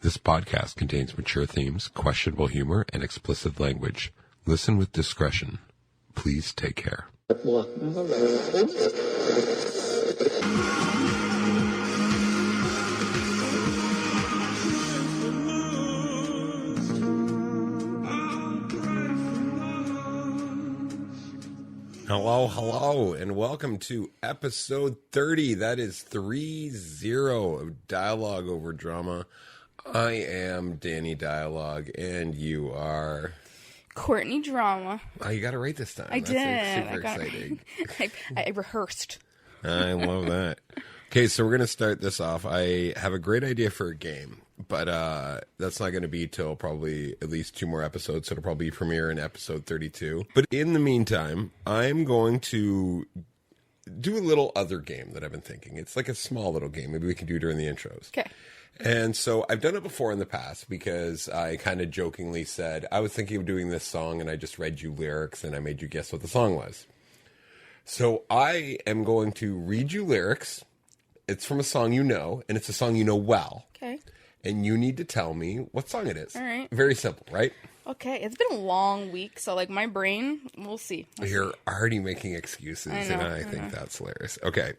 This podcast contains mature themes, questionable humor, and explicit language. Listen with discretion. Please take care. Hello, and welcome to episode 30. That is 30 of Dialogue Over Drama. I am Danny Dialogue, and you are... Courtney Drama. Oh, you got it right this time. I did. Super exciting. I rehearsed. I love that. Okay, so we're going to start this off. I have a great idea for a game, but that's not going to be till probably at least 2 more episodes, so it'll probably premiere in episode 32. But in the meantime, I'm going to do a little other game that I've been thinking. It's like a small little game. Maybe we can do during the intros. Okay. And so I've done it before in the past because I kind of jokingly said, I was thinking of doing this song and I just read you lyrics and I made you guess what the song was. So I am going to read you lyrics. It's from a song you know, and it's a song you know well. Okay. And you need to tell me what song it is. All right. Very simple, right? Okay. It's been a long week, so like my brain, we'll see. You're already making excuses, I know, and I think that's hilarious. Okay.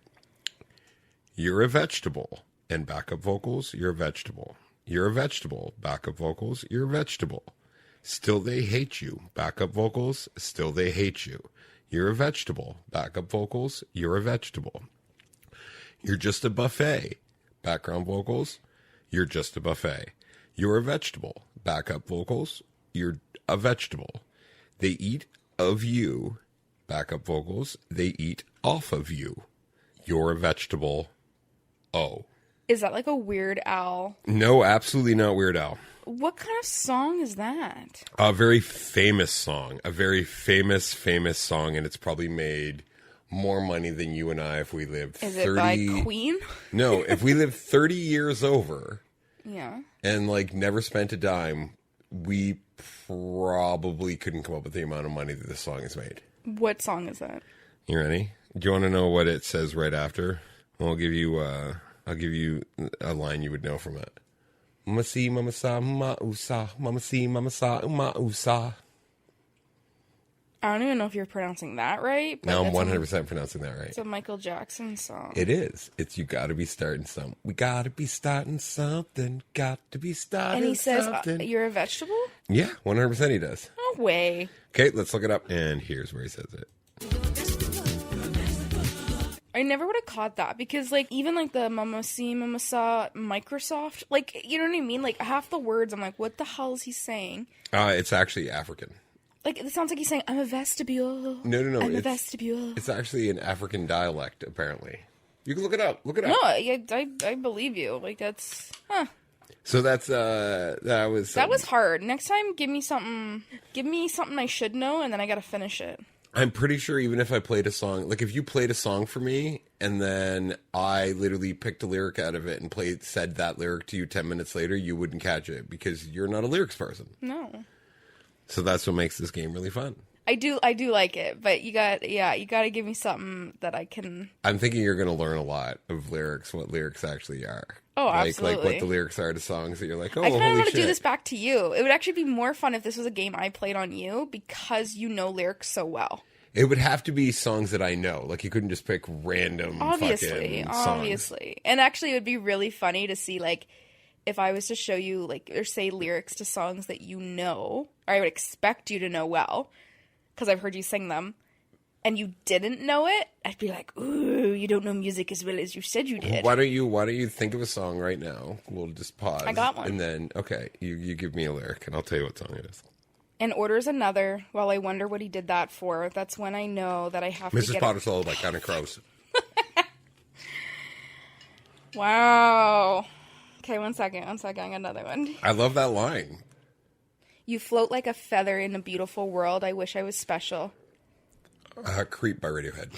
You're a vegetable. And backup vocals, you're a vegetable. You're a vegetable. Backup vocals, you're a vegetable. Still they hate you. Backup vocals, still they hate you. You're a vegetable. Backup vocals, you're a vegetable. You're just a buffet. Background vocals, you're just a buffet. You're a vegetable. Backup vocals, you're a vegetable. They eat of you. Backup vocals, they eat off of you. You're a vegetable. Oh. Is that like a Weird Al? No, absolutely not Weird Al. What kind of song is that? A very famous song. A very famous song, and it's probably made more money than you and I if we lived 30... Is it by Queen? No, if we lived 30 years over... Yeah. And, like, never spent a dime, we probably couldn't come up with the amount of money that this song has made. What song is that? You ready? Do you want to know what it says right after? I'll give you a line you would know from it. Mama see, mama sa, ma usa. Mama see, mama sa, ma usa. I don't even know if you're pronouncing that right. But No, I'm 100% pronouncing that right. It's a Michael Jackson song. It is. It's You Gotta Be Starting Something. We gotta be starting something. Got to be starting And he says, something. you're a vegetable? Yeah, 100% he does. No way. Okay, let's look it up. And here's where he says it. I never would have caught that because, like, even, like, the Mama See, Mama Saw Microsoft, like, you know what I mean? Like, half the words, I'm like, what the hell is he saying? It's actually African. Like, it sounds like he's saying, I'm a vestibule. No. I'm a vestibule. It's actually an African dialect, apparently. You can look it up. Look it up. No, I believe you. Like, that's, So that's, that was hard. Next time, give me something I should know, and then I gotta finish it. I'm pretty sure even if I played a song, like if you played a song for me and then I literally picked a lyric out of it and said that lyric to you 10 minutes later, you wouldn't catch it because you're not a lyrics person. No. So that's what makes this game really fun. I do like it, but you gotta give me something that I can... I'm thinking you're going to learn a lot of lyrics, what lyrics actually are. Oh, absolutely. Like what the lyrics are to songs that you're like, oh, I kind of want to shit. do this back to you. It would actually be more fun if this was a game I played on you because you know lyrics so well. It would have to be songs that I know. Like, you couldn't just pick random fucking songs. Obviously. And actually, it would be really funny to see, like, if I was to show you, like, or say lyrics to songs that you know, or I would expect you to know well, because I've heard you sing them, and you didn't know it, I'd be like, ooh, you don't know music as well as you said you did. Why don't you think of a song right now? We'll just pause. I got one. And then, okay, you give me a lyric, and I'll tell you what song it is. And orders another, while I wonder what he did that for. That's when I know that I have to Mrs. get... Potter's Soul by Counting Crows. Wow. Okay, one second. I got another one. I love that line. You float like a feather in a beautiful world. I wish I was special. Creep by Radiohead.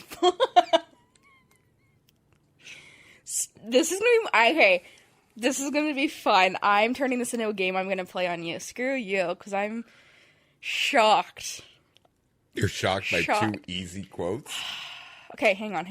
This is going to be fun. I'm turning this into a game I'm going to play on you. Screw you, because I'm shocked. You're shocked by 2 easy quotes? Okay, hang on.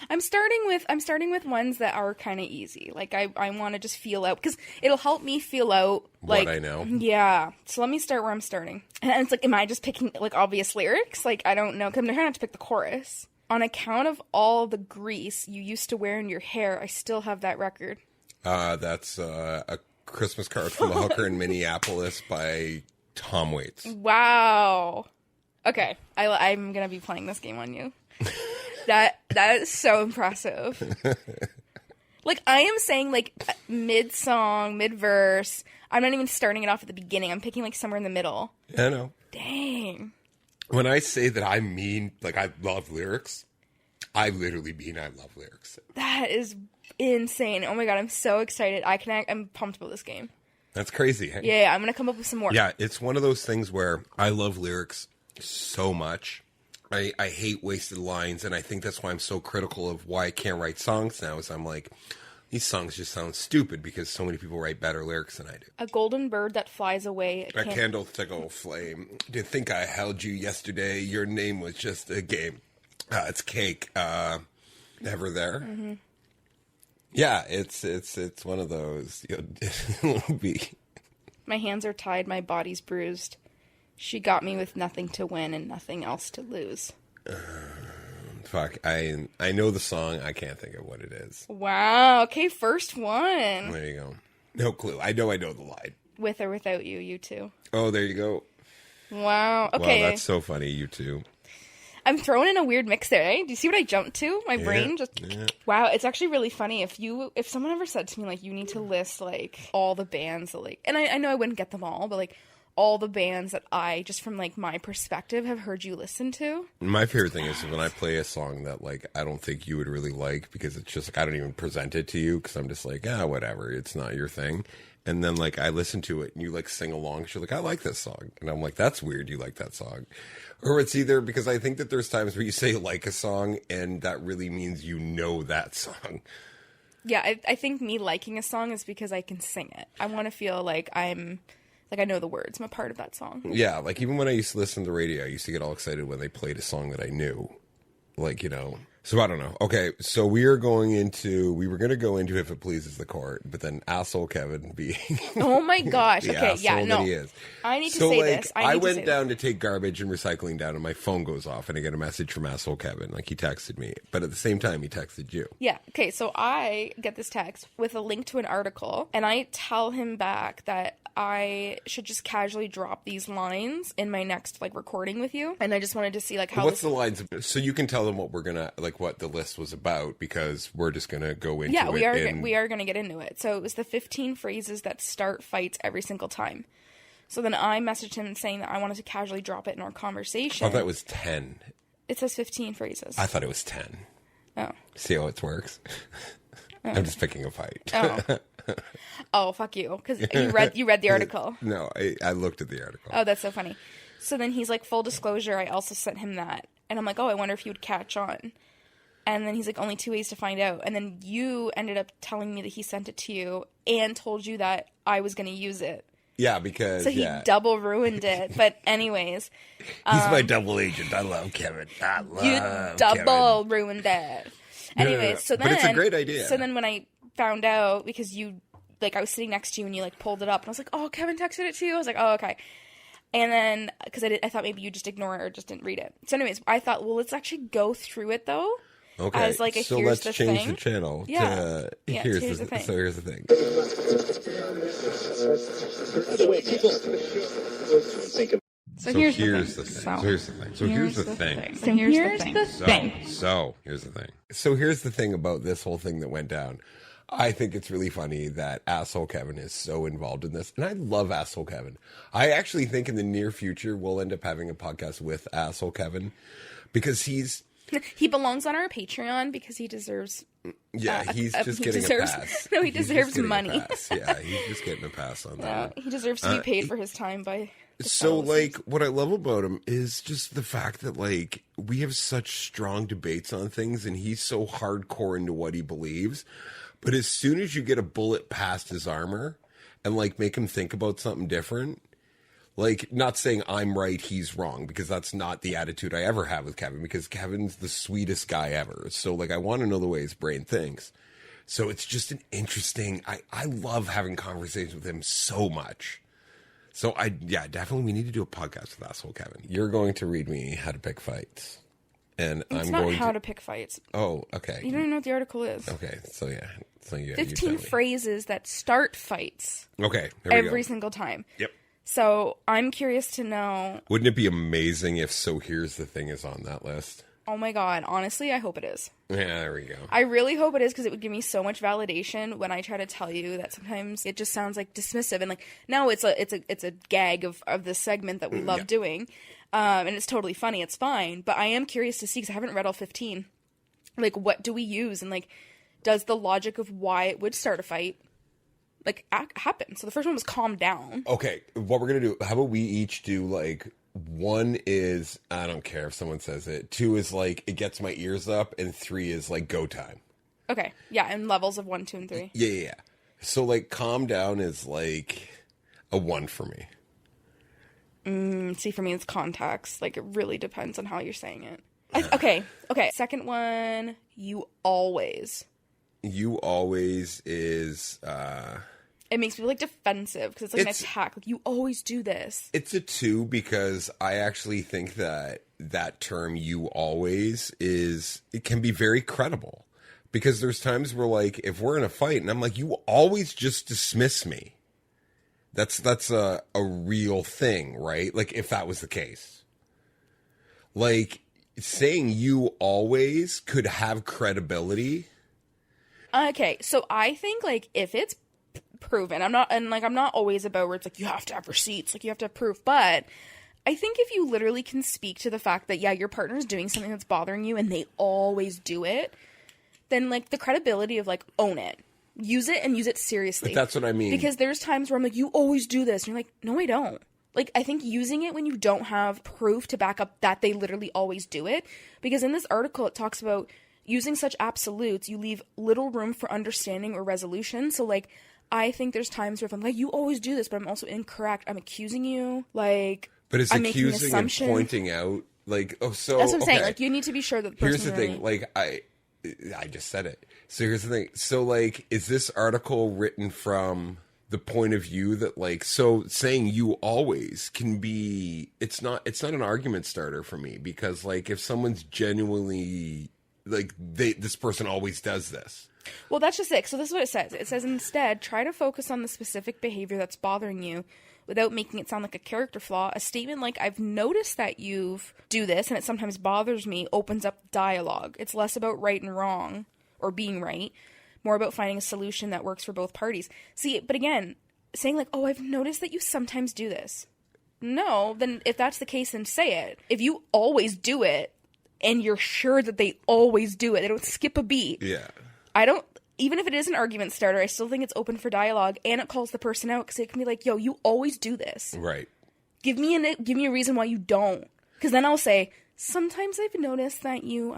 I'm starting with ones that are kind of easy. Like I want to just feel out because it'll help me feel out like what I know. Yeah. So let me start where I'm starting. And it's like, am I just picking like obvious lyrics? Like I don't know. 'Cause I'm trying not to pick the chorus. On account of all the grease you used to wear in your hair, I still have that record. That's a Christmas card from a hooker in Minneapolis by Tom Waits. Wow. Okay, I'm gonna be playing this game on you. That is so impressive. Like I am saying like mid song, mid verse. I'm not even starting it off at the beginning. I'm picking like somewhere in the middle. I know. Dang. When I say that I mean like I love lyrics, I literally mean I love lyrics. That is insane. Oh my god, I'm so excited. I'm pumped about this game. That's crazy. Hey? Yeah, I'm gonna come up with some more. Yeah, it's one of those things where I love lyrics so much. I hate wasted lines, and I think that's why I'm so critical of why I can't write songs now, is I'm like, these songs just sound stupid because so many people write better lyrics than I do. A golden bird that flies away. A candlestick flame. Do you think I held you yesterday? Your name was just a game. It's cake. Never there. Mm-hmm. Yeah, it's one of those. It'll be. My hands are tied. My body's bruised. She got me with nothing to win and nothing else to lose. Fuck, I know the song. I can't think of what it is. Wow. Okay, first one. There you go. No clue. I know the line. With or without you, you two. Oh, there you go. Wow. Okay. Wow, that's so funny, you two. I'm throwing in a weird mix there, eh? Do you see what I jumped to? My brain just... Yeah. Wow, it's actually really funny. If someone ever said to me, like, you need to list, like, all the bands that, like... And I know I wouldn't get them all, but, like, all the bands that I, just from, like, my perspective, have heard you listen to. My favorite thing is when I play a song that, like, I don't think you would really like, because it's just, like, I don't even present it to you, because I'm just like, whatever, it's not your thing. And then, like, I listen to it, and you, like, sing along. She's like, I like this song. And I'm like, that's weird, you like that song. Or it's either, because I think that there's times where you say like a song, and that really means you know that song. Yeah, I think me liking a song is because I can sing it. I want to feel like I know the words. I'm a part of that song. Yeah, like, even when I used to listen to the radio, I used to get all excited when they played a song that I knew. Like, you know... So I don't know. Okay, so we were going to go into If It Pleases the Court, but then asshole Kevin being oh my gosh. Okay, yeah, no. He is. I need to say this. I went down to take garbage and recycling down, and my phone goes off, and I get a message from asshole Kevin. Like, he texted me, but at the same time, he texted you. Yeah. Okay, so I get this text with a link to an article, and I tell him back that I should just casually drop these lines in my next, like, recording with you. And I just wanted to see, like, how... What's the lines? So you can tell them what we're gonna, like, what the list was about, because we're just gonna go into it. Yeah, we are gonna get into it. So it was the 15 phrases that start fights every single time. So then I messaged him saying that I wanted to casually drop it in our conversation. I thought it was 10. It says 15 phrases. I thought it was 10. Oh. See how it works? Oh. I'm just picking a fight. Oh. Oh, fuck you. Because you read the article. No, I looked at the article. Oh, that's so funny. So then he's like, full disclosure, I also sent him that. And I'm like, oh, I wonder if he would catch on. And then he's like, only 2 ways to find out. And then you ended up telling me that he sent it to you and told you that I was going to use it. Yeah, because... So he double ruined it. But anyways... He's my double agent. I love Kevin. I love Kevin. You double ruined it. Anyways, so then... But it's a great idea. So then when I found out, because you... Like, I was sitting next to you and you, like, pulled it up. And I was like, oh, Kevin texted it to you? I was like, oh, okay. And then... Because I thought maybe you just ignore it or just didn't read it. So anyways, I thought, well, let's actually go through it, though. Okay, as like a so here's let's the change thing. the channel. Yeah. To, here's the thing. So here's the thing. So here's the thing. So here's the thing. So here's the thing. So here's the thing. So here's the thing. So here's the thing about this whole thing that went down. I think it's really funny that asshole Kevin is so involved in this. And I love asshole Kevin. I actually think in the near future we'll end up having a podcast with asshole Kevin, because he belongs on our Patreon because he deserves... Yeah, he's just getting a pass. No, he deserves money. Yeah, he's just getting a pass on that. He deserves to be paid for his time by... So, like, what I love about him is just the fact that, like, we have such strong debates on things, and he's so hardcore into what he believes. But as soon as you get a bullet past his armor and, like, make him think about something different... Like, not saying I'm right, he's wrong, because that's not the attitude I ever have with Kevin, because Kevin's the sweetest guy ever. So, like, I want to know the way his brain thinks. So it's just an interesting, I love having conversations with him so much. So definitely we need to do a podcast with Asshole Kevin. You're going to read me how to pick fights. And It's I'm not going how to pick fights. Oh, okay. You don't even know what the article is. Okay, so yeah. 15 phrases that start fights. Okay, there we go. Every single time. Yep. So I'm curious to know. Wouldn't it be amazing if So Here's the Thing is on that list? Oh my God. Honestly, I hope it is. Yeah, there we go. I really hope it is, because it would give me so much validation when I try to tell you that sometimes it just sounds like dismissive, and like, no, it's a gag of this segment that we love doing. And it's totally funny. It's fine. But I am curious to see, because I haven't read all 15. Like, what do we use? And like, does the logic of why it would start a fight like happen? So the first one was calm down. Okay, what we're gonna do? How about we each do like, one is I don't care if someone says it. 2 is like it gets my ears up, and 3 is like go time. Okay, yeah, and levels of 1, 2, and 3. Yeah. So like calm down is like a 1 for me. See, for me, it's context. Like, it really depends on how you're saying it. Okay. Second one, you always. You always is. It makes me like defensive, because it's like an attack. Like, you always do this. It's a 2 because I actually think that term "you always" it can be very credible, because there's times where like if we're in a fight and I'm like, you always just dismiss me. That's a real thing, right? Like, if that was the case, like saying you always could have credibility. Okay, so I think like if it's proven, I'm not always about where it's like you have to have receipts, like you have to have proof, but I think if you literally can speak to the fact that your partner's doing something that's bothering you and they always do it, then like the credibility of like own it. Use it and use it seriously. But that's what I mean. Because there's times where I'm like, you always do this. And you're like, no, I don't. Like, I think using it when you don't have proof to back up that they literally always do it. Because in this article, it talks about using such absolutes, you leave little room for understanding or resolution. So, like, I think there's times where if I'm like, you always do this, but I'm also incorrect. I'm accusing you. Like, but it's I'm accusing and pointing out. Like, oh, so. That's what I'm saying. Like, you need to be sure that the person. Here's the thing. Like, I just said it. So here's the thing. So like, is this article written from the point of view that like, so saying you always can be, it's not an argument starter for me, because like if someone's genuinely like this person always does this. Well, that's just it. So this is what it says. It says instead, try to focus on the specific behavior that's bothering you without making it sound like a character flaw. A statement like, I've noticed that you do this and it sometimes bothers me, opens up dialogue. It's less about right and wrong or being right, more about finding a solution that works for both parties. See, but again, saying like, oh, I've noticed that you sometimes do this. No, then if that's the case, then say it. If you always do it and you're sure that they always do it, they don't skip a beat. Yeah. Even if it is an argument starter, I still think it's open for dialogue, and it calls the person out, because it can be like, yo, you always do this. Right. Give me a reason why you don't. Because then I'll say, sometimes I've noticed that you,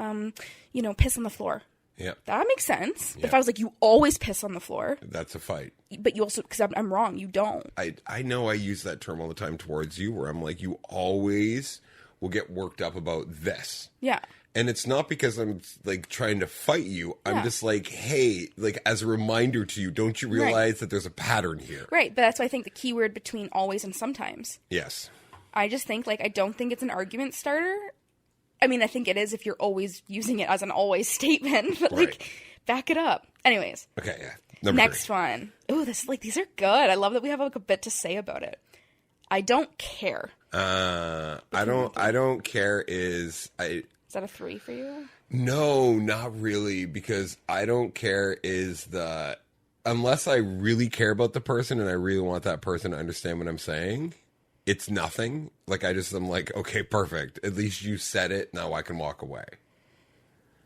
piss on the floor. Yeah. That makes sense. Yeah. If I was like, you always piss on the floor. That's a fight. But you also, because I'm wrong, you don't. I know I use that term all the time towards you, where I'm like, you always will get worked up about this. Yeah. And it's not because I'm like trying to fight you. I'm just like, hey, like as a reminder to you, don't you realize that there's a pattern here? Right. But that's why I think the key word between always and sometimes. Yes. I just think like, I don't think it's an argument starter. I mean, I think it is if you're always using it as an always statement, but like back it up. Anyways. Okay. Yeah. Next 3. One. Ooh, these are good. I love that we have like a bit to say about it. I don't care. I don't care is Is that a 3 for you? No, not really, because I don't care is unless I really care about the person and I really want that person to understand what I'm saying, it's nothing. Like I'm like, okay, perfect. At least you said it. Now I can walk away.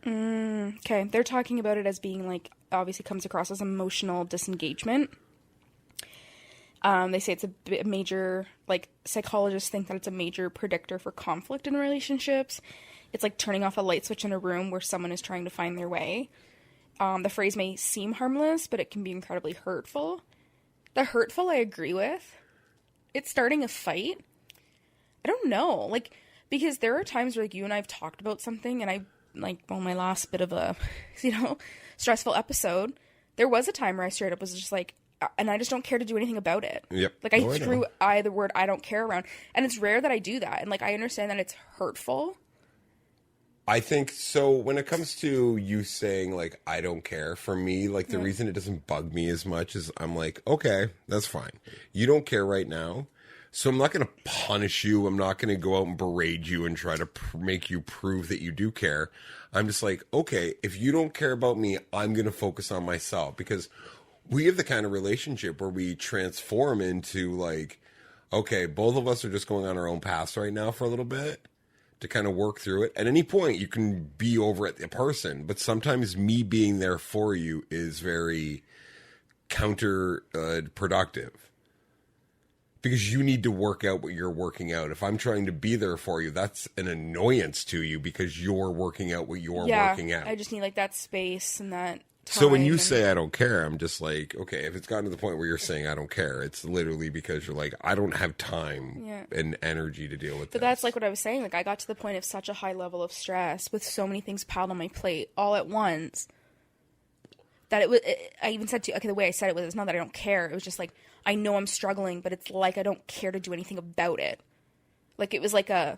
Okay. They're talking about it as being like, obviously comes across as emotional disengagement. They say it's a major, like psychologists think that it's a major predictor for conflict in relationships. It's like turning off a light switch in a room where someone is trying to find their way. The phrase may seem harmless, but it can be incredibly hurtful. The hurtful I agree with. it's starting a fight. I don't know. Like, because there are times where, like, you and I have talked about something, and I, like, well, my last bit of a, stressful episode, there was a time where I straight up was just like, and I just don't care to do anything about it. Yep. Like, I threw the word I don't care around. And it's rare that I do that. And, like, I understand that it's hurtful. I think, so when it comes to you saying, like, I don't care, for me, like, the reason it doesn't bug me as much is I'm like, okay, that's fine. You don't care right now. So I'm not going to punish you. I'm not going to go out and berate you and try to make you prove that you do care. I'm just like, okay, if you don't care about me, I'm going to focus on myself, because we have the kind of relationship where we transform into, like, okay, both of us are just going on our own paths right now for a little bit to kind of work through it. At any point, you can be over at the person, but sometimes me being there for you is very counterproductive. Because you need to work out what you're working out. If I'm trying to be there for you, that's an annoyance to you because you're working out what you're working out. I just need, like, that space and that time. So when you say I don't care, I'm just like, okay, if it's gotten to the point where you're saying I don't care, it's literally because you're like, I don't have time and energy to deal with this. But that's like what I was saying. Like, I got to the point of such a high level of stress with so many things piled on my plate all at once that I even said to you, okay, the way I said it was, it's not that I don't care. It was just like, I know I'm struggling, but it's like I don't care to do anything about it. Like, it was like I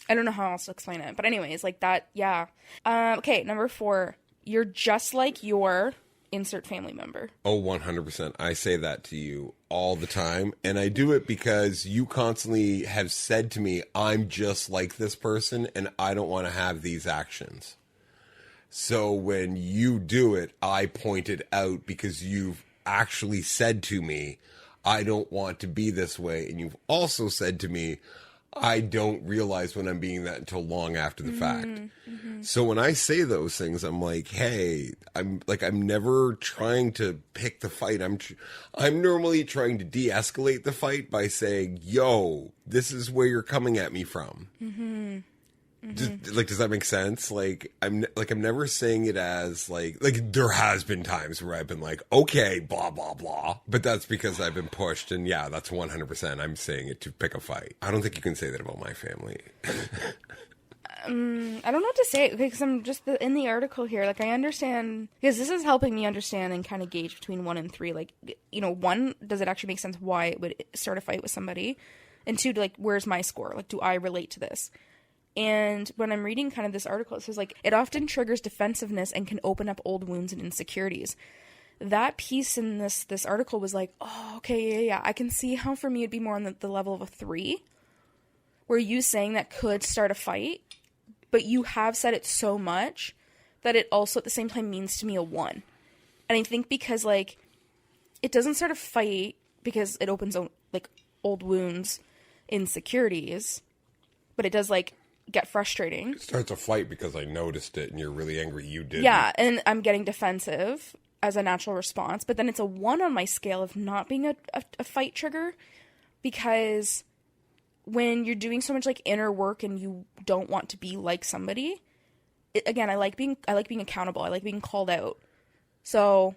don't know how else to explain it. But anyways, like that, yeah. Okay, number 4. You're just like your insert family member. Oh, 100%. I say that to you all the time. And I do it because you constantly have said to me, I'm just like this person, and I don't want to have these actions. So when you do it, I point it out because you've actually said to me, I don't want to be this way. And you've also said to me, I don't realize when I'm being that until long after the fact. Mm-hmm. So when I say those things, I'm like, hey, I'm never trying to pick the fight. I'm normally trying to de-escalate the fight by saying, yo, this is where you're coming at me from. Mm-hmm. Mm-hmm. Does that make sense? I'm never saying it as like there has been times where I've been like, okay, blah, blah, blah. But that's because I've been pushed. And yeah, that's 100%. I'm saying it to pick a fight. I don't think you can say that about my family. I don't know what to say, because I'm just in the article here. Like, I understand, because this is helping me understand and kind of gauge between 1 and 3. Like, 1, does it actually make sense why it would start a fight with somebody? And 2, like, where's my score? Like, do I relate to this? And when I'm reading kind of this article, it says, like, it often triggers defensiveness and can open up old wounds and insecurities. That piece in this article was like, oh, okay, yeah. I can see how for me it'd be more on the level of a 3, where you saying that could start a fight, but you have said it so much that it also at the same time means to me a 1. And I think because, like, it doesn't start a fight because it opens, like, old wounds, insecurities, but it does, like, get frustrating. It starts a fight because I noticed it and you're really angry you did. Yeah, and I'm getting defensive as a natural response, but then it's a 1 on my scale of not being a fight trigger, because when you're doing so much, like, inner work and you don't want to be like somebody, again, I like being accountable. I like being called out. So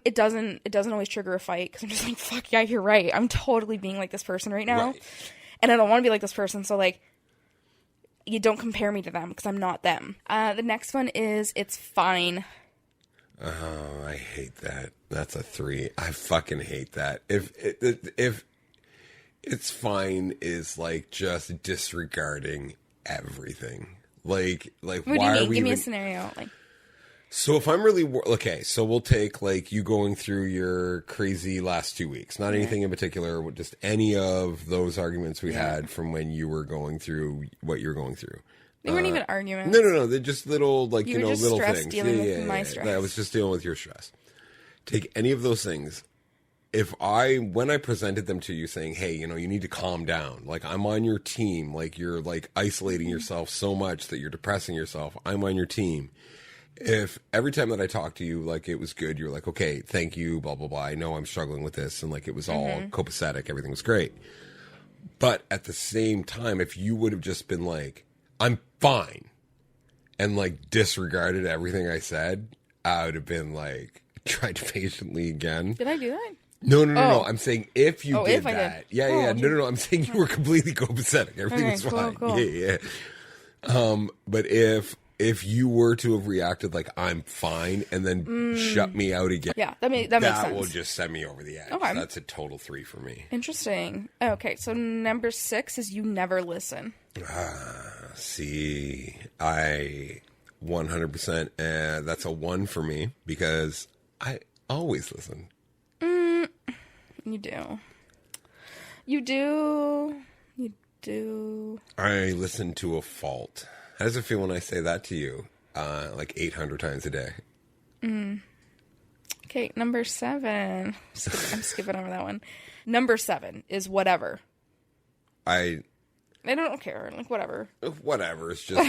it doesn't always trigger a fight, because I'm just like, fuck yeah, you're right. I'm totally being like this person right now. Right. And I don't want to be like this person. So, like, you don't compare me to them, because I'm not them. The next one is, it's fine. Oh, I hate that. That's a 3. I fucking hate that. If it's fine is, like, just disregarding everything. Like what why do you mean? are we Give me even... a scenario. Like, so if I'm really okay, so we'll take, like, you going through your crazy last 2 weeks. Not anything in particular, just any of those arguments we had from when you were going through what you're going through. They weren't even arguments. No. They're just little, like, you know, just little stress things. Dealing with my stress. I was just dealing with your stress. Take any of those things. When I presented them to you saying, hey, you need to calm down. Like, I'm on your team. Like, you're, like, isolating yourself so much that you're depressing yourself. I'm on your team. If every time that I talked to you, like, it was good, you're like, okay, thank you, blah, blah, blah. I know I'm struggling with this. And, like, it was all copacetic. Everything was great. But at the same time, if you would have just been like, I'm fine, and, like, disregarded everything I said, I would have been like, tried patiently again. Did I do that? No. I'm saying if you Oh, did if I did. that. Yeah. Oh, No. I'm saying you were completely copacetic. Everything was fine. Cool. Yeah. But if you were to have reacted like I'm fine and then shut me out again, Yeah, that makes sense. That will just send me over the edge. Okay. That's a total 3 for me. Interesting. Okay, so number 6 is you never listen. See, I 100%, that's a 1 for me because I always listen. You do. You do. You do. I listen to a fault. How does it feel when I say that to you? Like 800 times a day. Okay, number 7. I'm skipping over that one. Number 7 is whatever. I don't care. Like, whatever. Whatever. It's just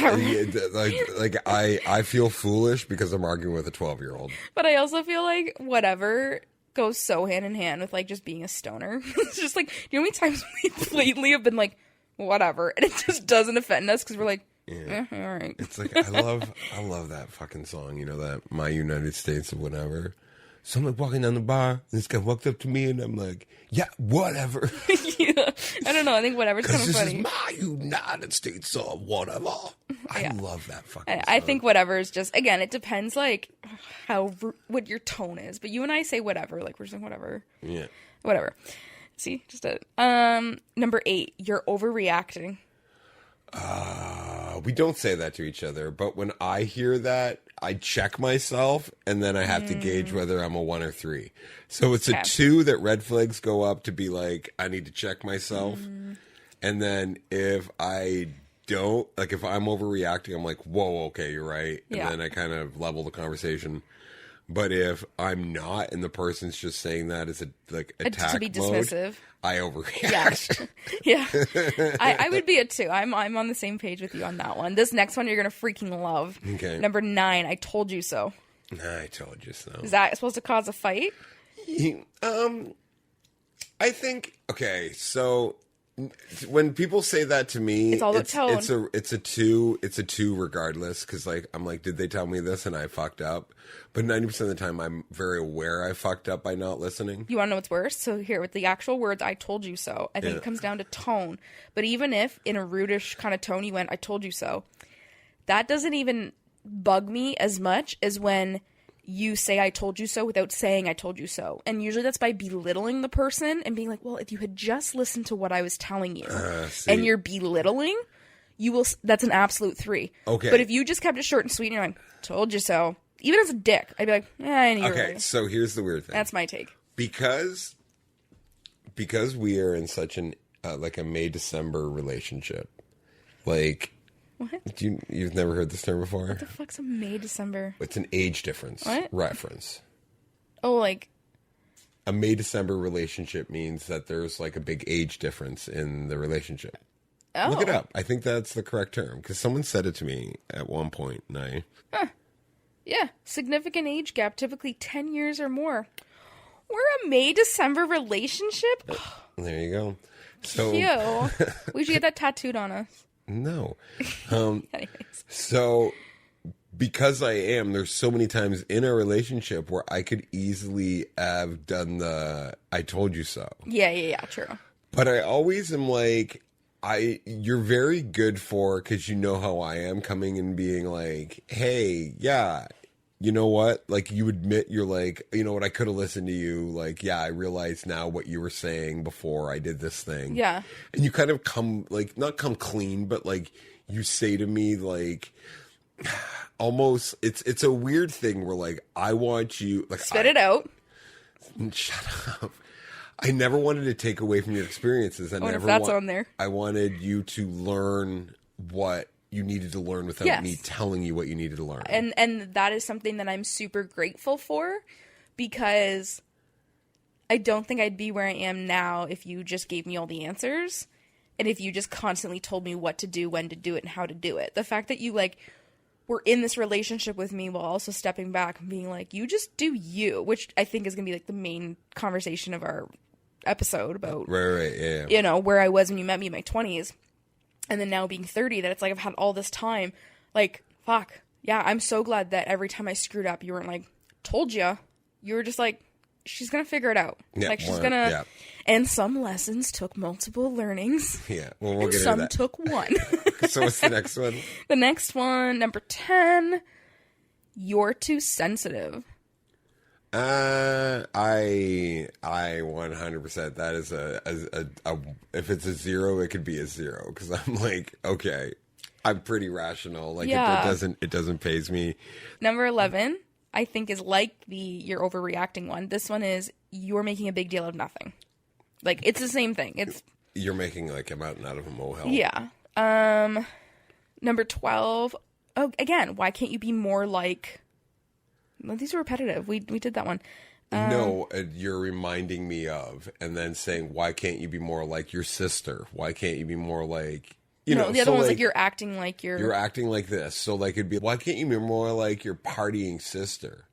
I feel foolish because I'm arguing with a 12-year-old. But I also feel like whatever goes so hand in hand with like just being a stoner. It's just like, you know how many times we blatantly have been like, whatever, and it just doesn't offend us because we're like, all right. It's like I love that fucking song. You know, that My United States of Whatever. So I'm like walking down the bar, and this guy walked up to me, and I'm like, yeah, whatever. Yeah. I don't know. I think whatever's kind of funny. This is my United States of whatever. I love that fucking song. I think whatever is just, again, it depends like what your tone is. But you and I say whatever, like we're saying whatever. Yeah. Whatever. See, just it. Number 8, you're overreacting. We don't say that to each other, but when I hear that, I check myself, and then I have to gauge whether I'm a 1 or 3. So it's a 2 that red flags go up to be like, I need to check myself. And then if I don't, like if I'm overreacting, I'm like, whoa, okay, you're right. And then I kind of level the conversation. But if I'm not, and the person's just saying that as a attack to be dismissive mode, I overreact. Yeah. I would be a 2. I'm on the same page with you on that one. This next one you're gonna freaking love. Okay. Number 9, I told you so. I told you so. Is that supposed to cause a fight? I think so when people say that to me, it's all about tone. It's a 2 regardless, because like I'm like, did they tell me this and I fucked up? But 90% of the time I'm very aware I fucked up by not listening. You want to know what's worse? So here, with the actual words, I told you so, I think it comes down to tone. But even if in a rudish kind of tone you went, I told you so, that doesn't even bug me as much as when you say I told you so without saying I told you so. And usually that's by belittling the person and being like, well, if you had just listened to what I was telling you and you're belittling, that's an absolute 3. Okay. But if you just kept it short and sweet and you're like, told you so, even as a dick, I'd be like, I knew. Okay, so here's the weird thing. That's my take. Because we are in such an like a May-December relationship. Like, what? You've never heard this term before? What the fuck's a May-December? It's an age difference reference. Oh, like a May-December relationship means that there's like a big age difference in the relationship. Oh. Look it up. I think that's the correct term because someone said it to me at one point, and yeah, significant age gap, typically 10 years or more. We're a May-December relationship? There you go. So cute. We should get that tattooed on us. No. Anyways. So because there's so many times in a relationship where I could easily have done the I told you so. Yeah, true. But I always am like, you're very good for, because you know how I am, coming and being like, hey, yeah, you know what? Like, you admit you're like, you know what? I could have listened to you. Like, yeah, I realize now what you were saying before I did this thing. Yeah. And you kind of not come clean, but like you say to me, like, almost, it's a weird thing where like, I want you, like, spit it out. Shut up. I never wanted to take away from your experiences. I wonder if that's on there. I wanted you to learn what you needed to learn without me telling you what you needed to learn. And that is something that I'm super grateful for, because I don't think I'd be where I am now if you just gave me all the answers and if you just constantly told me what to do, when to do it, and how to do it. The fact that you like were in this relationship with me while also stepping back and being like, you just do you, which I think is going to be like the main conversation of our episode about yeah. You know, where I was when you met me in my 20s. And then now being 30, that it's like I've had all this time. Like, fuck. Yeah, I'm so glad that every time I screwed up, you weren't like, told ya. You were just like, she's going to figure it out. Yeah, like, she's going to... Yeah. And some lessons took multiple learnings. Yeah, well, we'll and get some into that. took one. So what's the next one? The next one, number 10, you're too sensitive. I 100%. That is a if it's a 0, it could be a 0 because I'm like, okay, I'm pretty rational. Like it doesn't faze me. Number 11, I think, is like the you're overreacting one. This one is you're making a big deal of nothing. Like, it's the same thing. It's you're making like a mountain out of a molehill. Yeah. Number 12. Oh, again, why can't you be more like? Well, these are repetitive. We did that one. No, you're reminding me of, and then saying, why can't you be more like your sister? Why can't you be more like, you know? The other one was like, you're acting like you're acting like this. So like it'd be, why can't you be more like your partying sister?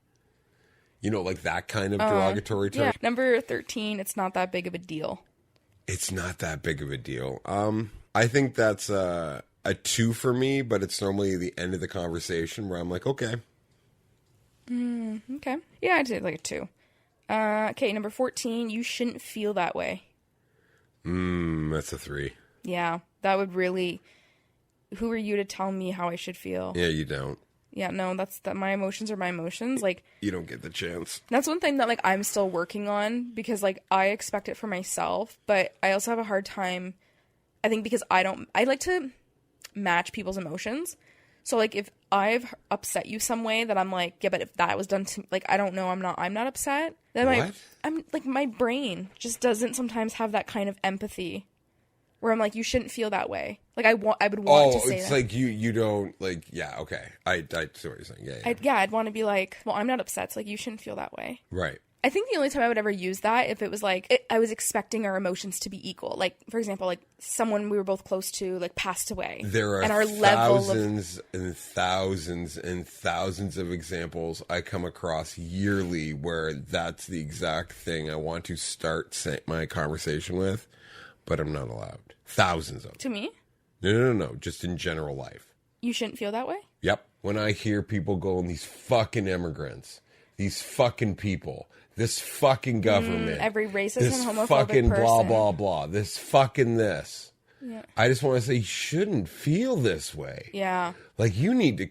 You know, like that kind of derogatory term. Yeah. Number 13, it's not that big of a deal. It's not that big of a deal. I think that's a 2 for me, but it's normally the end of the conversation where I'm like, okay. Okay. Yeah, I'd say like a 2. Okay, number 14, you shouldn't feel that way. That's a 3. Yeah, that would really... Who are you to tell me how I should feel? Yeah, you don't. Yeah, no, that's that. My emotions are my emotions. Like, you don't get the chance. That's one thing that like I'm still working on because like I expect it for myself, but I also have a hard time. I think because I like to match people's emotions. So like if I've upset you some way that I'm like, yeah, but if that was done to like I don't know, I'm not upset. Then I'm like my brain just doesn't sometimes have that kind of empathy. Where I'm like, you shouldn't feel that way. Like I would want to say that. Oh, it's like you don't like. Yeah, okay. I see what you're saying. Yeah. I'd want to be like, well, I'm not upset. So like, you shouldn't feel that way. Right. I think the only time I would ever use that if it was like I was expecting our emotions to be equal. Like for example, like someone we were both close to like passed away. There are and our thousands and thousands and thousands of examples I come across yearly where that's the exact thing I want to start my conversation with, but I'm not allowed. Thousands of them. To me? No. Just in general life. You shouldn't feel that way? Yep. When I hear people going, these fucking immigrants, these fucking people, this fucking government, every racist this and homophobic fucking person. blah, blah, blah, this fucking this. Yeah. I just want to say you shouldn't feel this way. Yeah. Like, you need to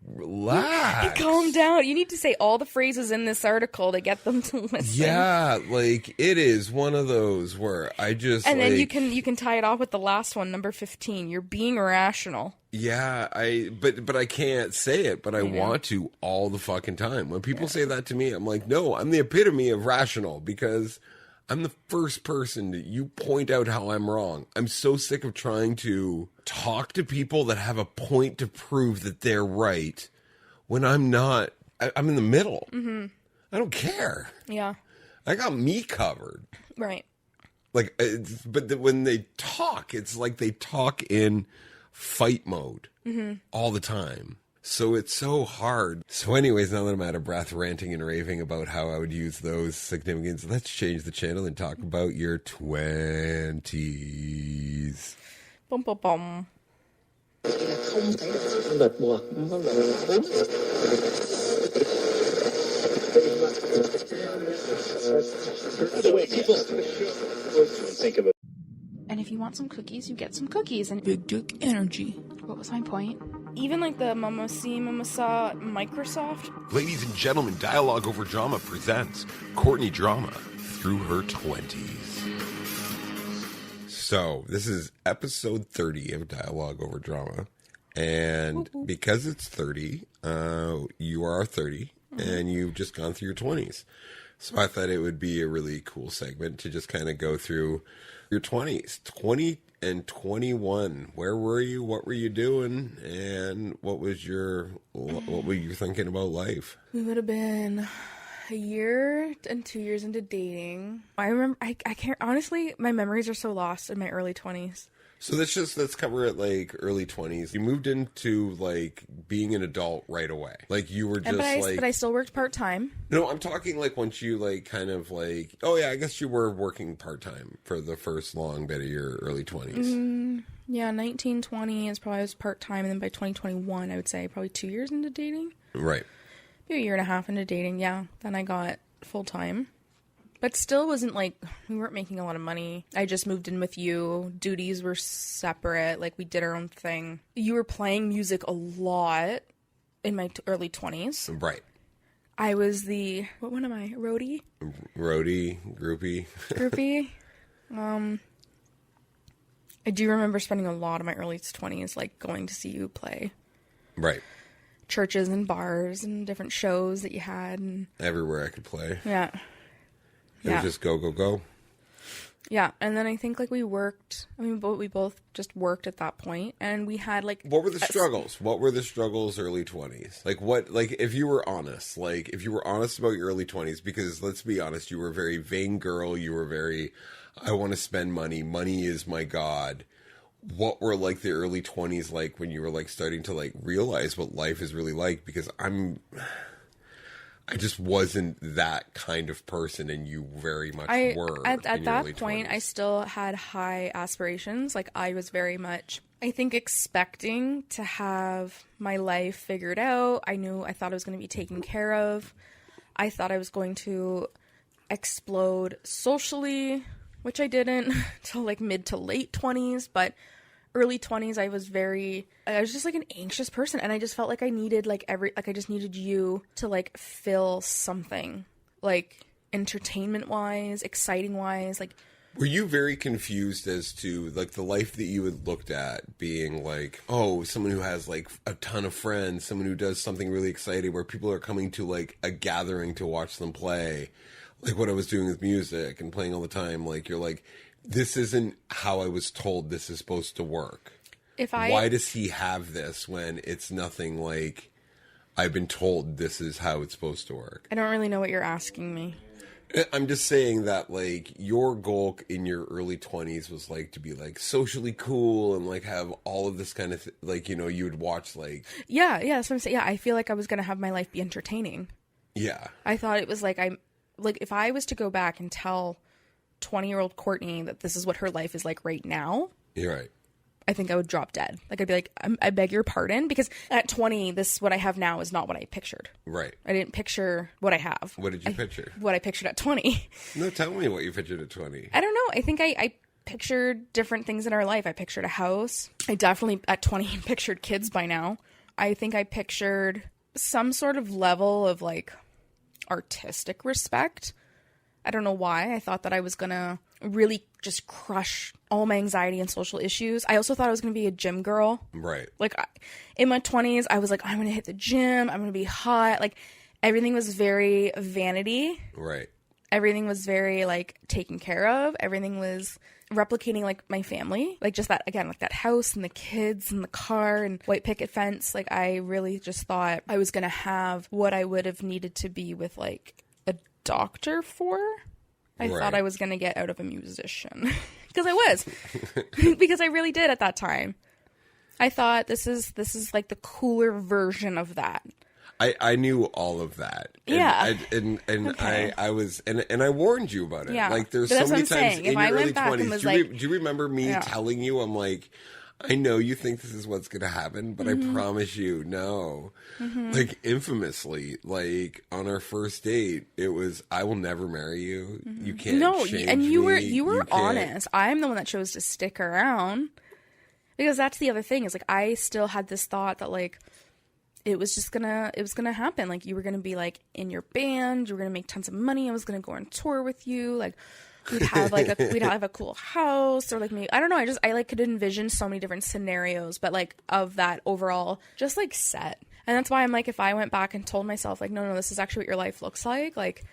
relax. Calm down. You need to say all the phrases in this article to get them to listen. Yeah, like, it is one of those where I just, and then you can tie it off with the last one, number 15. You're being irrational. Yeah, but I can't say it, but I want to all the fucking time. When people say that to me, I'm like, no, I'm the epitome of rational because I'm the first person that you point out how I'm wrong. I'm so sick of trying to talk to people that have a point to prove that they're right when I'm not. I'm in the middle. Mm-hmm. I don't care. Yeah. I got me covered. Right. Like, when they talk, it's like they talk in fight mode all the time. So it's so hard. So anyways, now that I'm out of breath ranting and raving about how I would use those significance, let's change the channel and talk about your 20s. Bum, bum, bum. And if you want some cookies, you get some cookies. And Big dick energy. What was my point? Even like the Mama See, Mama Saw Microsoft. Ladies and gentlemen, Dialogue Over Drama presents Courtney Drama through her 20s. So, this is episode 30 of Dialogue Over Drama. And because it's 30, you are 30, and you've just gone through your 20s. So I thought it would be a really cool segment to just kind of go through your 20s. 20 and 21. Where were you? What were you doing? And what were you thinking about life? We would have been a year and 2 years into dating. I remember, I can't, honestly, my memories are so lost in my early 20s. So let's cover it like early 20s. You moved into like being an adult right away. Like you were just but I still worked part-time. No, I'm talking like once you like kind of like, oh yeah, I guess you were working part-time for the first long bit of your early 20s. Yeah, 1920 is probably was part-time, and then by 2021, I would say probably 2 years into dating. Right. Maybe a year and a half into dating, yeah. Then I got full time. But still wasn't like, we weren't making a lot of money. I just moved in with you. Duties were separate. Like, we did our own thing. You were playing music a lot in my early 20s. Right. I was the, what one am I? Roadie? Groupie. Groupie. I do remember spending a lot of my early 20s, like, going to see you play. Right. Churches and bars and different shows that you had. And everywhere I could play. Yeah. It was just go, go, go. Yeah, and then I think, like, we worked, I mean, we both just worked at that point, and we had, like... What were the struggles? What were the struggles early 20s? Like, what, like, if you were honest about your early 20s, because, let's be honest, you were a very vain girl, you were very, I want to spend money is my god. What were, like, the early 20s like when you were, like, starting to, like, realize what life is really like? Because I just wasn't that kind of person, and you very much were. At that point, 20s. I still had high aspirations. Like, I was very much, I think, expecting to have my life figured out. I thought I was going to be taken care of. I thought I was going to explode socially, which I didn't till like mid to late 20s, but early 20s, I was just like an anxious person, and I just felt like I needed I just needed you to like fill something, like entertainment wise, exciting wise. Like, were you very confused as to like the life that you had looked at being like, oh, someone who has like a ton of friends, someone who does something really exciting where people are coming to like a gathering to watch them play, like what I was doing with music and playing all the time, like you're like, this isn't how I was told this is supposed to work. Why does he have this when it's nothing like I've been told this is how it's supposed to work? I don't really know what you're asking me. I'm just saying that, like, your goal in your early 20s was, like, to be, like, socially cool and, like, have all of this kind of, like, you know, you would watch, like... Yeah, that's what I'm saying. Yeah, I feel like I was going to have my life be entertaining. Yeah. I thought it was, like, if I was to go back and tell 20-year-old Courtney that this is what her life is like right now... You're right. I think I would drop dead. Like, I'd be like, I beg your pardon, because at 20, what I have now is not what I pictured. Right. I didn't picture what I have. What did you picture? What I pictured at 20. No, tell me what you pictured at 20. I don't know. I think I pictured different things in our life. I pictured a house. I definitely, at 20, pictured kids by now. I think I pictured some sort of level of, like, artistic respect. I don't know why. I thought that I was going to really just crush all my anxiety and social issues. I also thought I was going to be a gym girl. Right. Like, in my 20s, I was like, I'm going to hit the gym. I'm going to be hot. Like, everything was very vanity. Right. Everything was very, like, taken care of. Everything was replicating, like, my family. Like, just that, again, like, that house and the kids and the car and white picket fence. Like, I really just thought I was going to have what I would have needed to be with, like, a doctor for. I thought I was going to get out of a musician. Because I was. Because I really did at that time. I thought this is like the cooler version of that. I knew all of that. Yeah. I was and I warned you about it. Yeah. Like there's But so many times saying. in If your early 20s. Like, do you remember me telling you, I'm like, I know you think this is what's going to happen, but I promise you, no. Mm-hmm. Like, infamously, like, on our first date, it was, I will never marry you. Mm-hmm. You can't change me. And you were honest. I'm the one that chose to stick around. Because that's the other thing, is, like, I still had this thought that, like, it was gonna happen. Like, you were gonna be, like, in your band, you were gonna make tons of money, I was gonna go on tour with you, like... We'd have a cool house, or like maybe, I don't know. I like could envision so many different scenarios, but like of that overall, just like set. And that's why I'm like, if I went back and told myself like, no, this is actually what your life looks like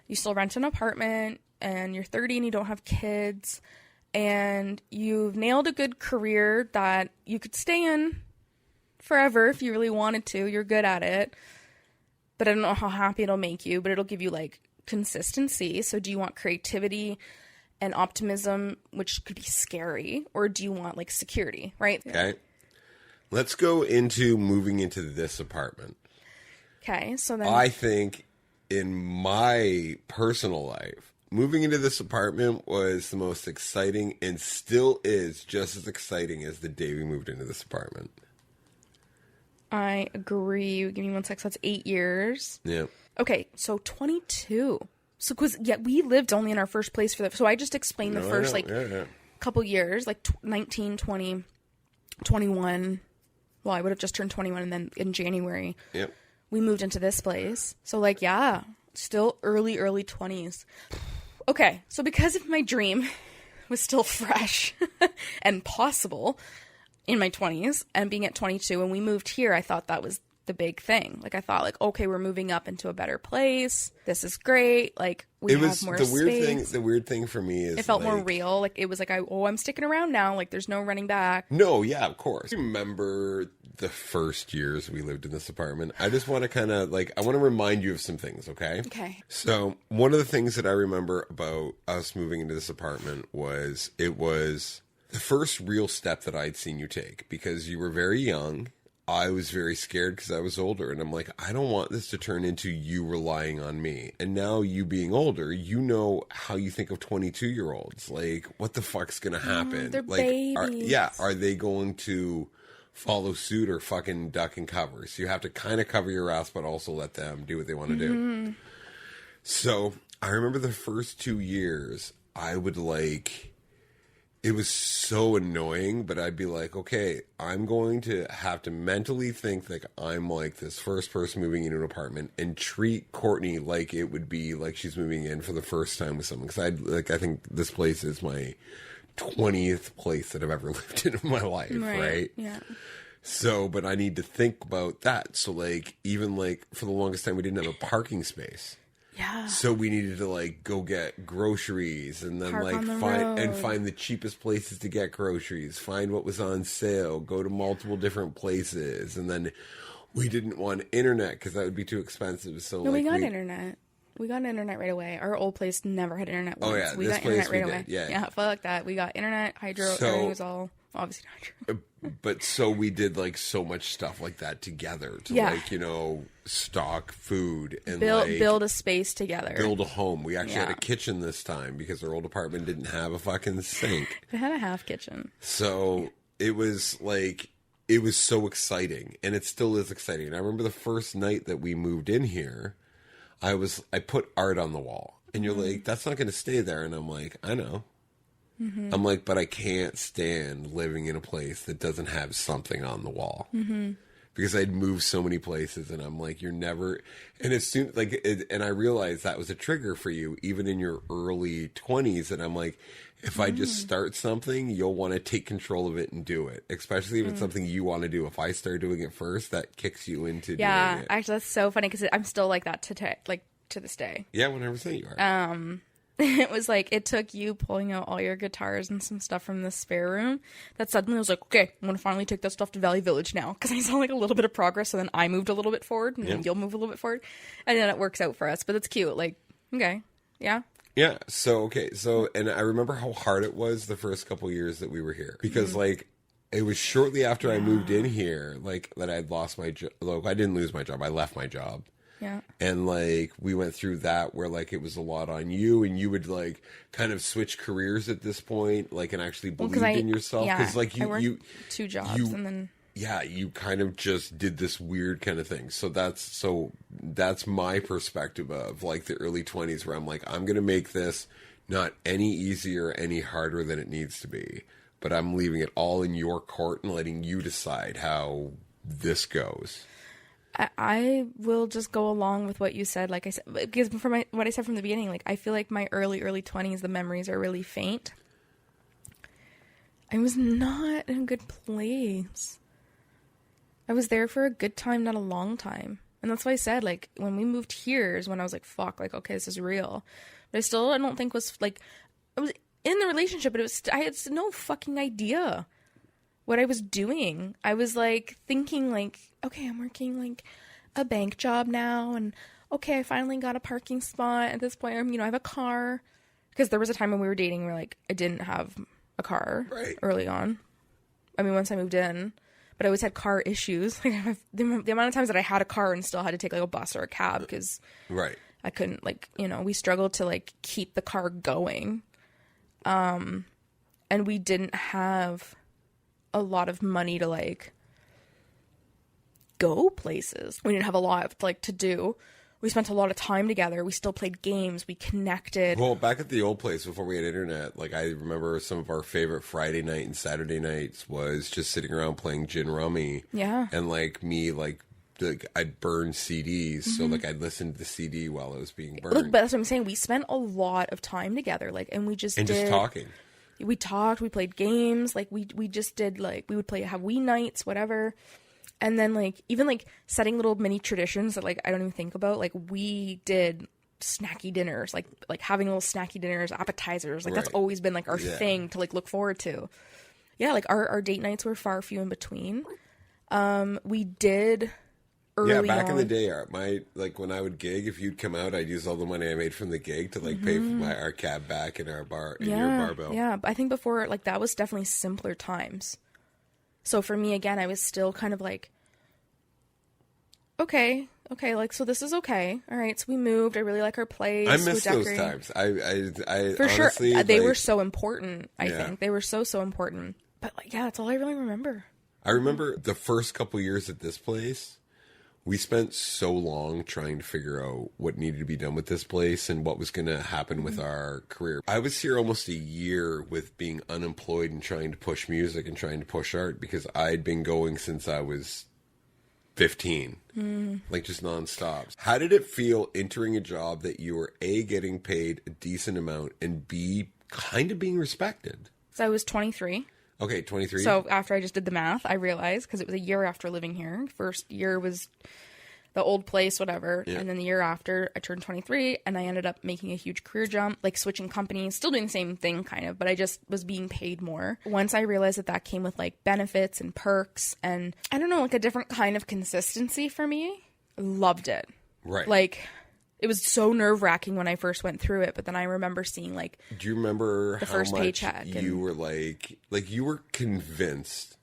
you still rent an apartment and you're 30 and you don't have kids and you've nailed a good career that you could stay in forever if you really wanted to. You're good at it, but I don't know how happy it'll make you, but it'll give you like consistency. So do you want creativity and optimism, which could be scary, or do you want like security, right? Okay. Let's go into moving into this apartment. Okay. So then I think in my personal life, moving into this apartment was the most exciting and still is just as exciting as the day we moved into this apartment. I agree. Give me 1 sec. So that's 8 years. Yeah. Okay, so 22. So, because, yeah, we lived only in our first place so I just explained the first, couple years, like 19, 20, 21. Well, I would have just turned 21, and then in January, we moved into this place. So, like, yeah, still early 20s. Okay, so because of my dream was still fresh and possible in my 20s, and being at 22, when we moved here, I thought that was the big thing. Like, I thought, like, okay, we're moving up into a better place. This is great. Like, we have more space. The weird thing for me is it felt more real. Like, it was like, I'm sticking around now. Like, there's no running back. No, yeah, of course. I remember the first years we lived in this apartment. I just want to kind of, like, I want to remind you of some things, okay? Okay. So, one of the things that I remember about us moving into this apartment was, it was the first real step that I'd seen you take, because you were very young. I was very scared because I was older, and I'm like, I don't want this to turn into you relying on me. And now, you being older, you know how you think of 22-year-olds. Like, what the fuck's going to happen? They're like, babies. Are they going to follow suit or fucking duck and cover? So you have to kind of cover your ass, but also let them do what they want to do. So I remember the first 2 years, I would like... It was so annoying, but I'd be like, okay, I'm going to have to mentally think like I'm like this first person moving into an apartment and treat Courtney like it would be like she's moving in for the first time with someone. Because I think this place is my 20th place that I've ever lived in my life, right? Yeah. So, but I need to think about that. So, like, even like for the longest time, we didn't have a parking space. Yeah. So we needed to like go get groceries and then like find the cheapest places to get groceries, find what was on sale, go to multiple different places, and then we didn't want internet because that would be too expensive. So no, we got internet. We got internet right away. Our old place never had internet once. Oh yeah, we got internet right away. Yeah, fuck that. We got internet, hydro, everything was all obviously hydro. But so we did like so much stuff like that together to like, you know, stock food and build a space together. Build a home. We actually had a kitchen this time because our old apartment didn't have a fucking sink. It had a half kitchen. So it was like, it was so exciting, and it still is exciting. And I remember the first night that we moved in here, I put art on the wall, and you're like, that's not going to stay there. And I'm like, I know. I'm like, but I can't stand living in a place that doesn't have something on the wall. Because I'd moved so many places, and I'm like, you're never. And as soon and I realized that was a trigger for you, even in your early 20s. And I'm like, if I just start something, you'll want to take control of it and do it, especially if it's something you want to do. If I start doing it first, that kicks you into doing it. Actually, that's so funny because I'm still like that to this day. Yeah, 100% you are. It was like, it took you pulling out all your guitars and some stuff from the spare room that suddenly I was like, okay, I'm going to finally take that stuff to Valley Village now. Because I saw like a little bit of progress, so then I moved a little bit forward, and then you'll move a little bit forward. And then it works out for us. But it's cute. Like, okay. Yeah. Yeah. So, okay. So, and I remember how hard it was the first couple years that we were here. Because, like, it was shortly after I moved in here, like, that I'd lost my job. Like, I didn't lose my job. I left my job. Yeah. And like we went through that where like it was a lot on you, and you would like kind of switch careers at this point, like, and actually believed in yourself. Because like I worked 2 jobs and then you kind of just did this weird kind of thing. So that's my perspective of like the early 20s, where I'm like, I'm gonna make this not any easier, any harder than it needs to be, but I'm leaving it all in your court and letting you decide how this goes. I will just go along with what you said, like I said, because what I said from the beginning, like, I feel like my early 20s, the memories are really faint. I was not in a good place. I was there for a good time, not a long time. And that's why I said, like, when we moved here is when I was like, fuck, like, okay, this is real. But I don't think was, like, I was in the relationship, but I had no fucking idea what I was doing. I was like thinking like, okay, I'm working like a bank job now, and okay, I finally got a parking spot. At this point, I have a car, because there was a time when we were dating where like I didn't have a car early on. I mean, once I moved in, but I always had car issues. Like, the amount of times that I had a car and still had to take like a bus or a cab because I couldn't, like, we struggled to like keep the car going. And we didn't have a lot of money to like go places. We didn't have a lot like to do We spent a lot of time together. We still played games. We connected. Well, back at the old place before we had internet, like I remember some of our favorite Friday night and Saturday nights was just sitting around playing gin rummy. Yeah. And like me, like I'd burn CDs, so like I'd listen to the CD while it was being burned. Look, but that's what I'm saying. We spent a lot of time together, like, and we just just talking. We talked. We played games. Like we just did, like, we would have wee nights, whatever. And then, like, even, like, setting little mini traditions that, like, I don't even think about. Like, we did snacky dinners. Like having little snacky dinners, appetizers. Like, that's always been, like, our thing to, like, look forward to. Yeah, like, our date nights were far few in between. We did early back on. in the day, when I would gig, if you'd come out, I'd use all the money I made from the gig to, like, pay for our cab back in our bar, in your barbell. Yeah, but I think before, like, that was definitely simpler times. So for me, again, I was still kind of like, okay, like, so this is okay. All right, so we moved. I really like our place. I miss those times. I for honestly, sure, they were so important. I think they were so important. But like, yeah, that's all I really remember. I remember the first couple years at this place. We spent so long trying to figure out what needed to be done with this place and what was going to happen with our career. I was here almost a year with being unemployed and trying to push music and trying to push art because I'd been going since I was 15, like just nonstop. How did it feel entering a job that you were A, getting paid a decent amount, and B, kind of being respected? So I was 23. Okay, 23. So after I just did the math, I realized, because it was a year after living here. First year was the old place, whatever. Yeah. And then the year after, I turned 23, and I ended up making a huge career jump, like switching companies, still doing the same thing kind of, but I just was being paid more. Once I realized that came with like benefits and perks and, I don't know, like a different kind of consistency for me, I loved it. Right. Like, it was so nerve-wracking when I first went through it, but then I remember seeing, like, do you remember the how first much paycheck you were like you were convinced,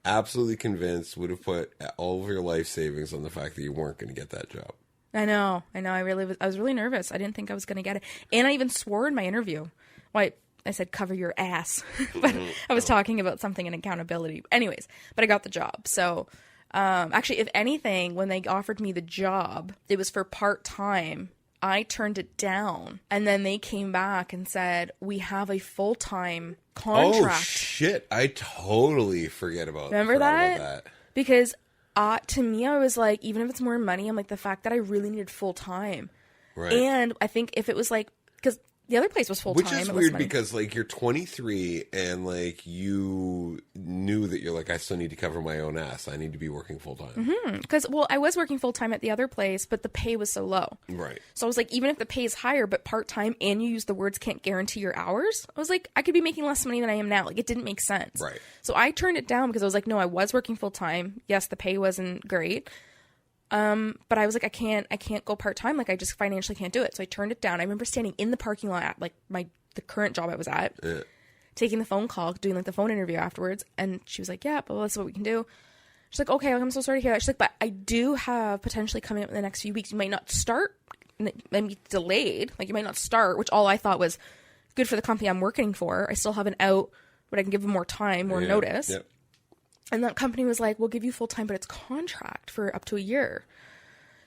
absolutely convinced, would have put all of your life savings on the fact that you weren't going to get that job? I know. I was really nervous. I didn't think I was going to get it. And I even swore in my interview. Well, I said, cover your ass. But I was talking about something in accountability. Anyways, but I got the job. So, actually, if anything, when they offered me the job, it was for part-time. I turned it down. And then they came back and said, we have a full-time contract. Oh, shit. I totally forgot about that. Because to me, I was like, even if it's more money, I'm like, the fact that I really needed full-time. Right. And I think if it was like, because the other place was full-time. Which is weird because, like, you're 23 and, like, you knew that you're like, I still need to cover my own ass. I need to be working full-time. Because, well, I was working full-time at the other place, but the pay was so low. Right. So I was like, even if the pay is higher, but part-time, and you use the words can't guarantee your hours, I was like, I could be making less money than I am now. Like, it didn't make sense. Right. So I turned it down because I was like, no, I was working full-time. Yes, the pay wasn't great. But I was like, I can't go part-time. Like, I just financially can't do it. So I turned it down. I remember standing in the parking lot at, like, the current job I was at, taking the phone call, doing, like, the phone interview afterwards. And she was like, yeah, but that's what we can do. She's like, okay, I'm so sorry to hear that. She's like, but I do have potentially coming up in the next few weeks. You might not start, maybe delayed. Like, you might not start, which all I thought was good for the company I'm working for. I still have an out, but I can give them more time, more notice. Yep. And that company was like, we'll give you full time, but it's contract for up to a year.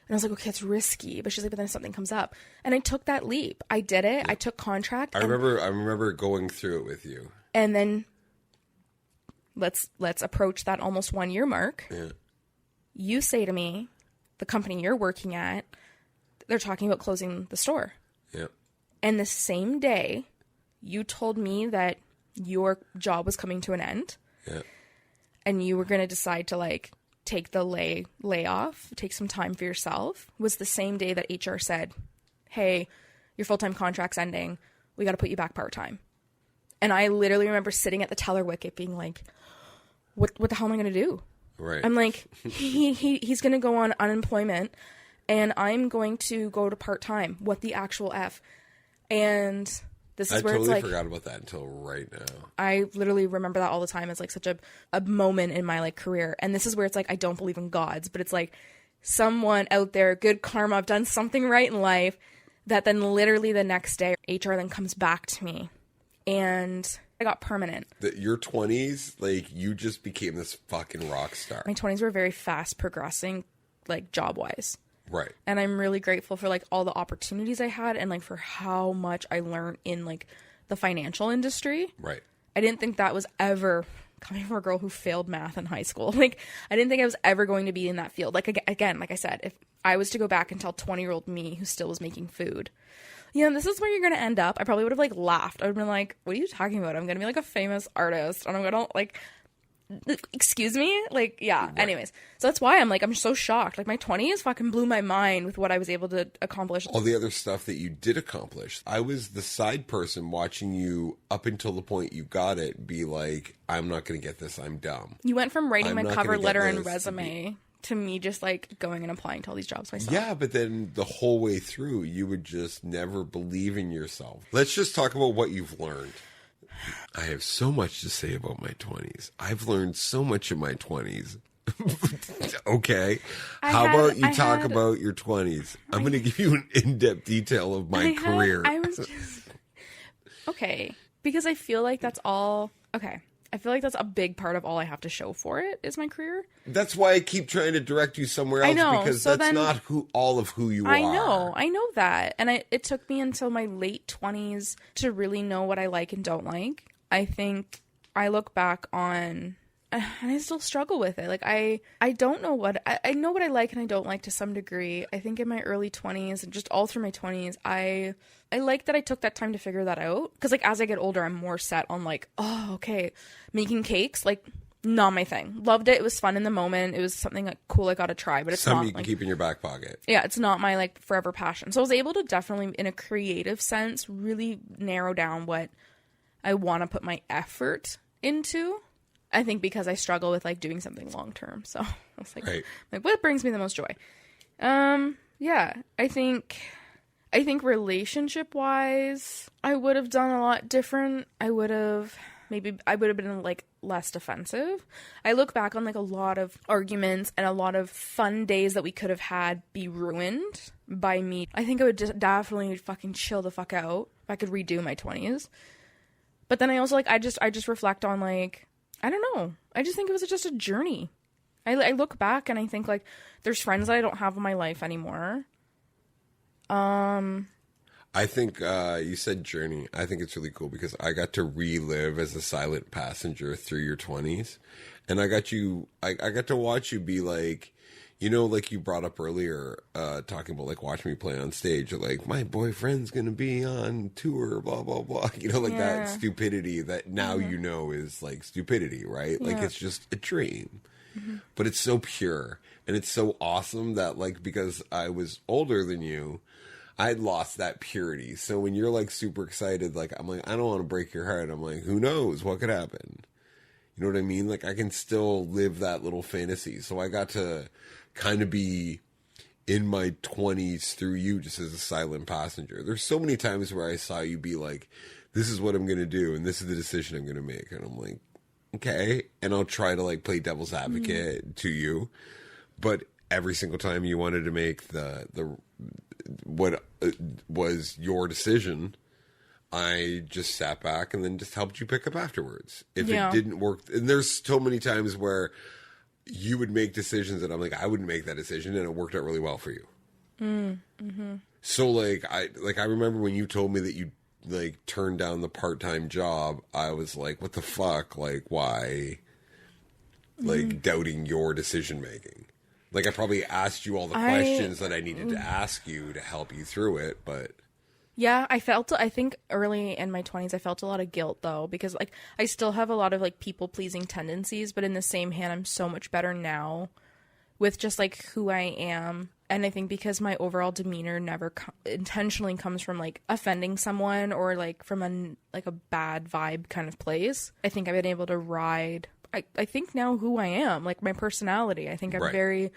And I was like, okay, it's risky. But she's like, but then if something comes up. And I took that leap. I did it. I took contract. I remember going through it with you. And then let's approach that almost 1 year mark. Yeah. You say to me, the company you're working at, they're talking about closing the store. Yeah. And the same day, you told me that your job was coming to an end. Yeah. And you were going to decide to, like, take the layoff, take some time for yourself, was the same day that HR said, hey, your full-time contract's ending. We got to put you back part-time. And I literally remember sitting at the teller wicket being like, what the hell am I going to do? Right. I'm like, he's going to go on unemployment and I'm going to go to part-time. What the actual F? And this is where it's like... I totally forgot about that until right now. I literally remember that all the time as, like, such a moment in my, like, career. And this is where it's like, I don't believe in gods, but it's like someone out there, good karma, I've done something right in life, that then literally the next day, HR then comes back to me and I got permanent. Your 20s, like, you just became this fucking rock star. My 20s were very fast progressing, like, job-wise. Right. And I'm really grateful for like all the opportunities I had and like for how much I learned in like the financial industry. Right. I didn't think that was ever coming from a girl who failed math in high school. Like, I didn't think I was ever going to be in that field. Like, again, like I said, if I was to go back and tell 20-year-old me who still was making food, this is where you're going to end up, I probably would have like laughed. I would have been like, what are you talking about? I'm going to be like a famous artist and I'm going to like, excuse me? Like, yeah. Right. Anyways, so that's why I'm so shocked. Like, my 20s fucking blew my mind with what I was able to accomplish. All the other stuff that you did accomplish. I was the side person watching you up until the point you got it be like, I'm not going to get this. I'm dumb. You went from writing my cover letter and resume to me just like going and applying to all these jobs myself. Yeah, but then the whole way through, you would just never believe in yourself. Let's just talk about what you've learned. I have so much to say about my 20s. I've learned so much in my 20s. Okay. How about you talk about your 20s? I'm going to give you an in-depth detail of my career. Okay. Because I feel like that's all... Okay. I feel like that's a big part of all I have to show for it is my career. That's why I keep trying to direct you somewhere else, because that's not all of who you are. I know that. And it took me until my late 20s to really know what I like and don't like. I think I look back on, and I still struggle with it. Like, I don't know I know what I like and I don't like to some degree. I think in my early 20s and just all through my 20s, I like that I took that time to figure that out. Because, like, as I get older, I'm more set on, like, oh, okay, making cakes, like, not my thing. Loved it. It was fun in the moment. It was something, like, cool I got to try, but it's something not, you can keep in your back pocket. Yeah, it's not my, like, forever passion. So I was able to definitely, in a creative sense, really narrow down what I want to put my effort into. I think because I struggle with, like, doing something long term. So I was like, right. Like, what brings me the most joy? Yeah, I think relationship wise, I would have done a lot different. I would have been like less defensive. I look back on like a lot of arguments and a lot of fun days that we could have had be ruined by me. I think I would just definitely fucking chill the fuck out if I could redo my 20s. But then I also like, I just reflect on like, I don't know. I just think it was just a journey. I look back and I think like there's friends that I don't have in my life anymore. I think you said journey. I think it's really cool because I got to relive as a silent passenger through your 20s, and I got to watch you be like, like you brought up earlier, talking about like watching me play on stage, like my boyfriend's gonna be on tour, blah blah blah. That stupidity that now is like stupidity, right? Yeah. Like it's just a dream, but it's so pure and it's so awesome that like because I was older than you, I'd lost that purity. So when you're like super excited, like I'm like, I don't want to break your heart. I'm like, who knows what could happen? You know what I mean? Like I can still live that little fantasy. So I got to kind of be in my 20s through you just as a silent passenger. There's so many times where I saw you be like, this is what I'm going to do. And this is the decision I'm going to make. And I'm like, okay. And I'll try to like play devil's advocate to you. But every single time you wanted to make the what was your decision, I just sat back and then just helped you pick up afterwards. If it didn't work, and there's so many times where you would make decisions that I'm like, I wouldn't make that decision, and it worked out really well for you. Mm-hmm. So like I remember when you told me that you like turned down the part-time job, I was like, what the fuck? Like why? Like doubting your decision making. Like, I probably asked you all the questions that I needed to ask you to help you through it, but... Yeah, I think early in my 20s, I felt a lot of guilt, though, because, like, I still have a lot of, like, people-pleasing tendencies, but in the same hand, I'm so much better now with just, like, who I am. And I think because my overall demeanor never intentionally comes from, like, offending someone or, like, from a bad vibe kind of place, I think I've been able to ride... I think now who I am, like my personality. I think I'm very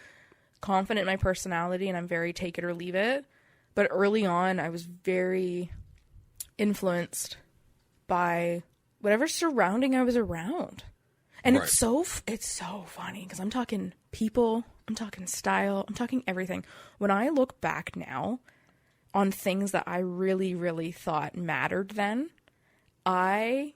confident in my personality and I'm very take it or leave it. But early on, I was very influenced by whatever surrounding I was around. And it's so funny because I'm talking people, I'm talking style, I'm talking everything. When I look back now on things that I really, really thought mattered then, I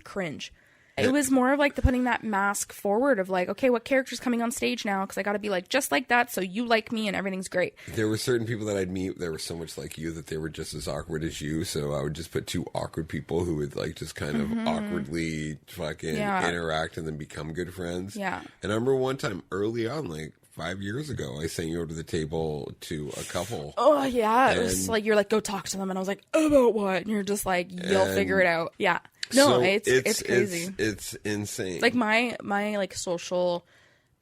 cringe. It was more of like the putting that mask forward of like, okay, what character's coming on stage now? Because I got to be like just like that, so you like me and everything's great. There were certain people that I'd meet that were so much like you that they were just as awkward as you. So I would just put two awkward people who would like just kind of awkwardly fucking interact and then become good friends. Yeah. And I remember one time early on, like 5 years ago, I sent you over to the table to a couple. Oh yeah, it was like you're like, go talk to them, and I was like, about what? And you're just like, you'll figure it out. Yeah. No, so it's crazy. It's insane. Like my like social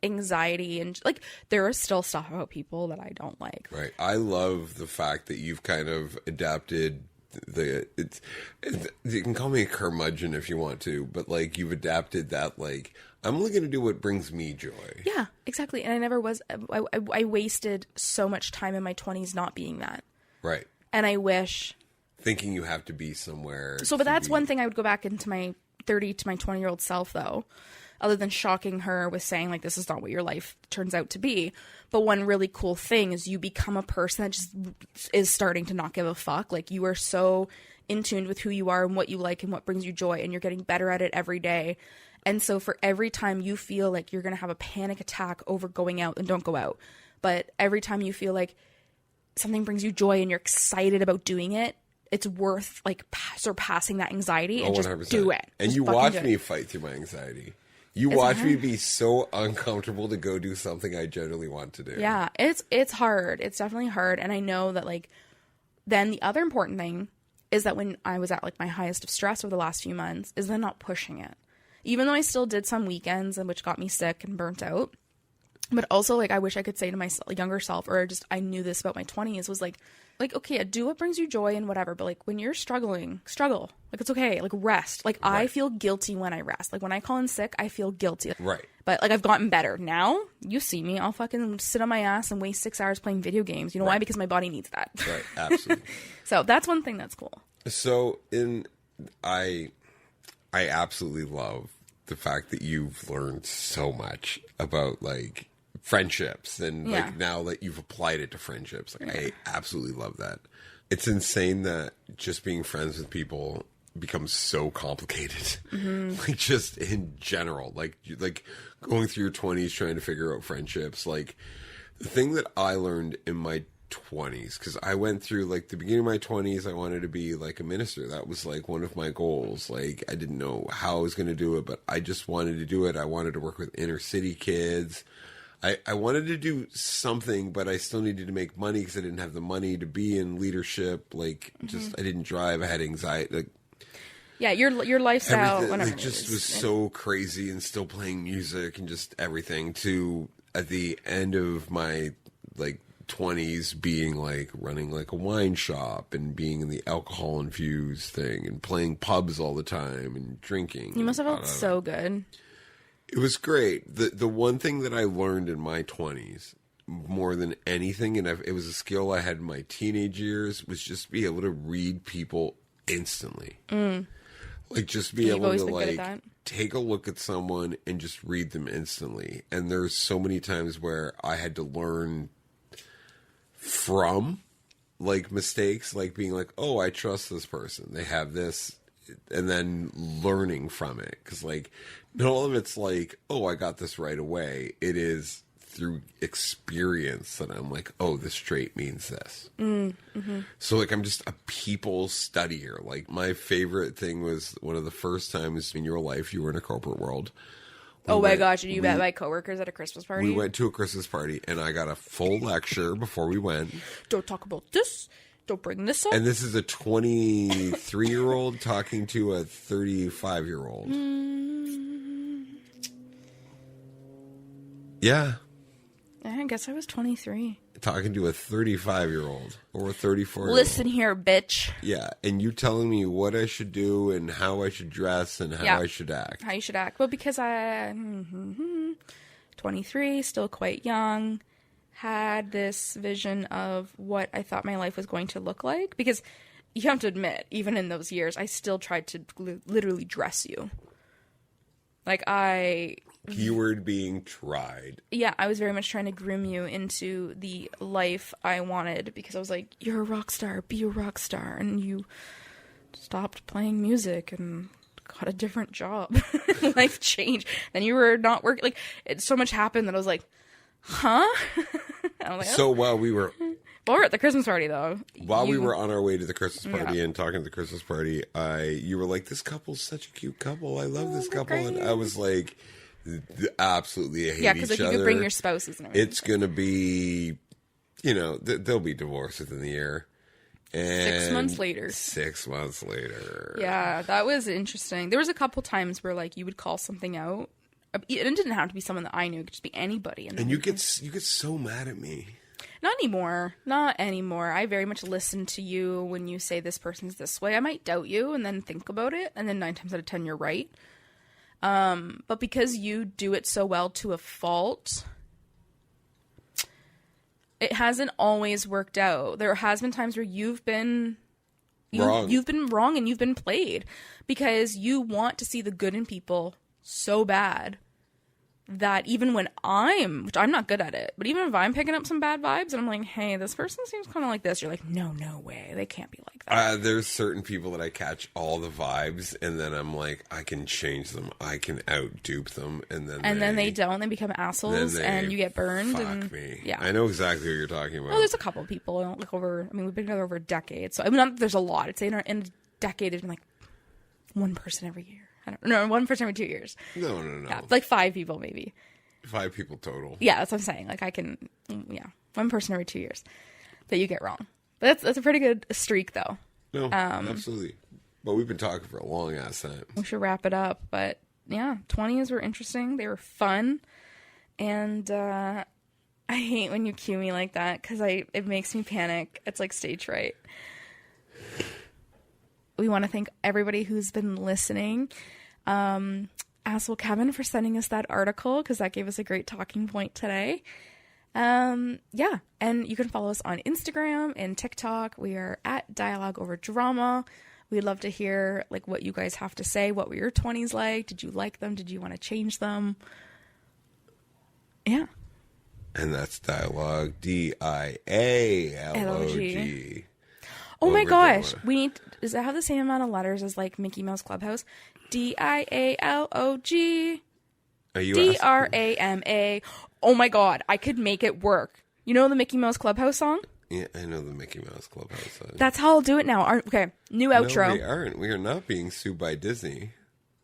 anxiety, and like there is still stuff about people that I don't like. Right. I love the fact that you've kind of adapted you can call me a curmudgeon if you want to, but like you've adapted that, like, I'm only going to do what brings me joy. Yeah, exactly. And I never was, I wasted so much time in my 20s not being that. Right. And I wish. Thinking you have to be somewhere. So, but that's one thing I would go back into my 30 to my 20-year-old self, though, other than shocking her with saying, like, this is not what your life turns out to be. But one really cool thing is you become a person that just is starting to not give a fuck. Like, you are so in tune with who you are and what you like and what brings you joy, and you're getting better at it every day. And so for every time you feel like you're going to have a panic attack over going out, and don't go out, but every time you feel like something brings you joy and you're excited about doing it, it's worth like surpassing that anxiety and just 100%. do it. And just you watch me fight through my anxiety. You watch me be so uncomfortable to go do something I generally want to do. Yeah, it's hard. It's definitely hard. And I know that, like, then the other important thing is that when I was at like my highest of stress over the last few months is then not pushing it. Even though I still did some weekends and which got me sick and burnt out. But also, like, I wish I could say to my younger self, or just I knew this about my 20s, was like, okay, do what brings you joy and whatever. But like when you're struggling, struggle. Like, it's okay. Like, rest. Like, right. I feel guilty when I rest. Like, when I call in sick, I feel guilty. Right. But like, I've gotten better. Now, you see me, I'll fucking sit on my ass and waste 6 hours playing video games. You know why? Because my body needs that. Right. Absolutely. So that's one thing that's cool. So I absolutely love the fact that you've learned so much about like friendships and like now that you've applied it to friendships. Like I absolutely love that. It's insane that just being friends with people becomes so complicated. Like just in general, like going through your 20s trying to figure out friendships. Like the thing that I learned in my 20s, because I went through like the beginning of my 20s, I wanted to be like a minister. That was like one of my goals. Like I didn't know how I was going to do it, but I just wanted to do it. I wanted to work with inner city kids. I wanted to do something, but I still needed to make money because I didn't have the money to be in leadership. Like just I didn't drive. I had anxiety. Like, yeah, your lifestyle, whatever. It just was so crazy, and still playing music and just everything. To at the end of my like 20s being like running like a wine shop and being in the alcohol infused thing and playing pubs all the time and drinking. You must have felt so good. It was great. The one thing that I learned in my 20s more than anything, and it was a skill I had in my teenage years, was just be able to read people instantly. Like just be able to like take a look at someone and just read them instantly. And there's so many times where I had to learn from like mistakes, like being like, oh, I trust this person, they have this, and then learning from it, because like not all of it's like, oh, I got this right away. It is through experience that I'm like, oh, this trait means this. So like I'm just a people studier. Like my favorite thing was one of the first times in your life you were in a corporate world. My gosh, and you met my coworkers at a Christmas party? We went to a Christmas party, and I got a full lecture before we went. Don't talk about this. Don't bring this up. And this is a 23-year-old talking to a 35-year-old. Yeah. I guess I was 23. Talking to a 35-year-old or a 34-year-old. Listen here, bitch. Yeah, and you telling me what I should do and how I should dress and how I should act. How you should act. Well, because I, 23, still quite young, had this vision of what I thought my life was going to look like. Because you have to admit, even in those years, I still tried to literally dress you. Like Keyword being tried. Yeah, I was very much trying to groom you into the life I wanted, because I was like, you're a rock star, be a rock star. And you stopped playing music and got a different job. Life changed. Then you were not working. Like, so much happened that I was like, huh? I was like, So while we were at the Christmas party, though. we were on our way to the Christmas party and talking to the Christmas party, you were like, this couple's such a cute couple. I love this couple. Great. And I was like, absolutely hate each other. Yeah, because like, you could bring your spouses and everything. It's going to be, they'll be divorced within the year. And 6 months later. 6 months later. Yeah, that was interesting. There was a couple times where like you would call something out. It didn't have to be someone that I knew. It could just be anybody. And you get so mad at me. Not anymore. Not anymore. I very much listen to you when you say this person's this way. I might doubt you and then think about it. And then 9 times out of 10, you're right. But because you do it so well to a fault, it hasn't always worked out. There has been times where you've been wrong. You've been wrong and you've been played because you want to see the good in people so bad that even when which I'm not good at it, but even if I'm picking up some bad vibes and I'm like, hey, this person seems kind of like this, you're like, no way, they can't be like that. There's certain people that I catch all the vibes and then I'm like, I can change them, I can out-dupe them, and then they don't, they become assholes and you get burned. Fuck me. Yeah, I know exactly what you're talking about. Well, there's a couple of people like we've been together over a decade, so I mean, not that there's a lot. I'd say in a decade it's been like one person every year. I don't know, one person every 2 years. No. Yeah, like 5 people maybe. 5 people total. Yeah, that's what I'm saying. Like one person every 2 years that you get wrong. But that's a pretty good streak, though. No, absolutely. But we've been talking for a long ass time. We should wrap it up. But yeah, 20s were interesting. They were fun, and I hate when you cue me like that because it makes me panic. It's like stage fright. We want to thank everybody who's been listening. Asshole Kevin for sending us that article because that gave us a great talking point today. Yeah, and you can follow us on Instagram and TikTok. We are at Dialogue Over Drama. We'd love to hear like what you guys have to say. What were your 20s like? Did you like them? Did you want to change them? Yeah. And that's Dialogue, Dialog. Oh my gosh, does that have the same amount of letters as like Mickey Mouse Clubhouse? Dialog. Are you DRAMA. Oh my god, I could make it work. You know the Mickey Mouse Clubhouse song? Yeah, I know the Mickey Mouse Clubhouse song. That's how I'll do it now. Okay, new outro. No, we aren't. We are not being sued by Disney.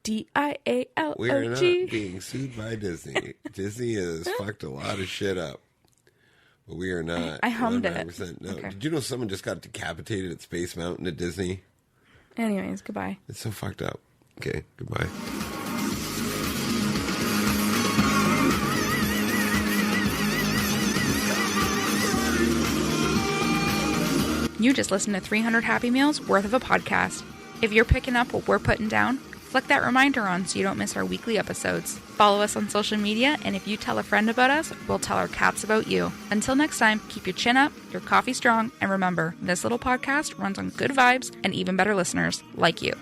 Dialog. We are not being sued by Disney. Disney has fucked a lot of shit up. But we are not. I hummed it. No. Okay. Did you know someone just got decapitated at Space Mountain at Disney? Anyways, goodbye. It's so fucked up. Okay, goodbye. You just listened to 300 Happy Meals worth of a podcast. If you're picking up what we're putting down, flick that reminder on so you don't miss our weekly episodes. Follow us on social media, and if you tell a friend about us, we'll tell our cats about you. Until next time, keep your chin up, your coffee strong, and remember, this little podcast runs on good vibes and even better listeners like you.